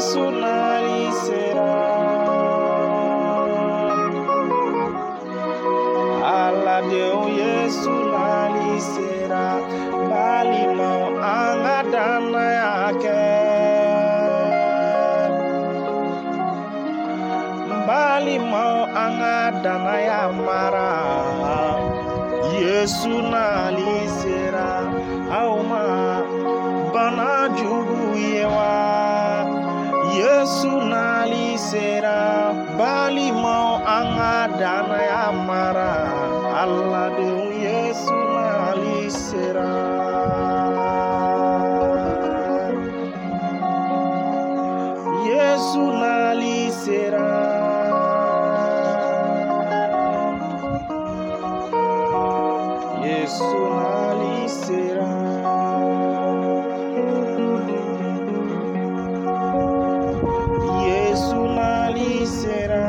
Yesu nalisera. Aladeu Yesu nalisera. Bali mau angadana yake. Bali mau angadana ya mara. Yesu nalisera. Auma bana jugu yewa. Yesu nalisera. Bali mau angadana ya mara. Allah de Yesu nalisera. Yesu nalisera. Yesu nalisera. Yesu nalisera.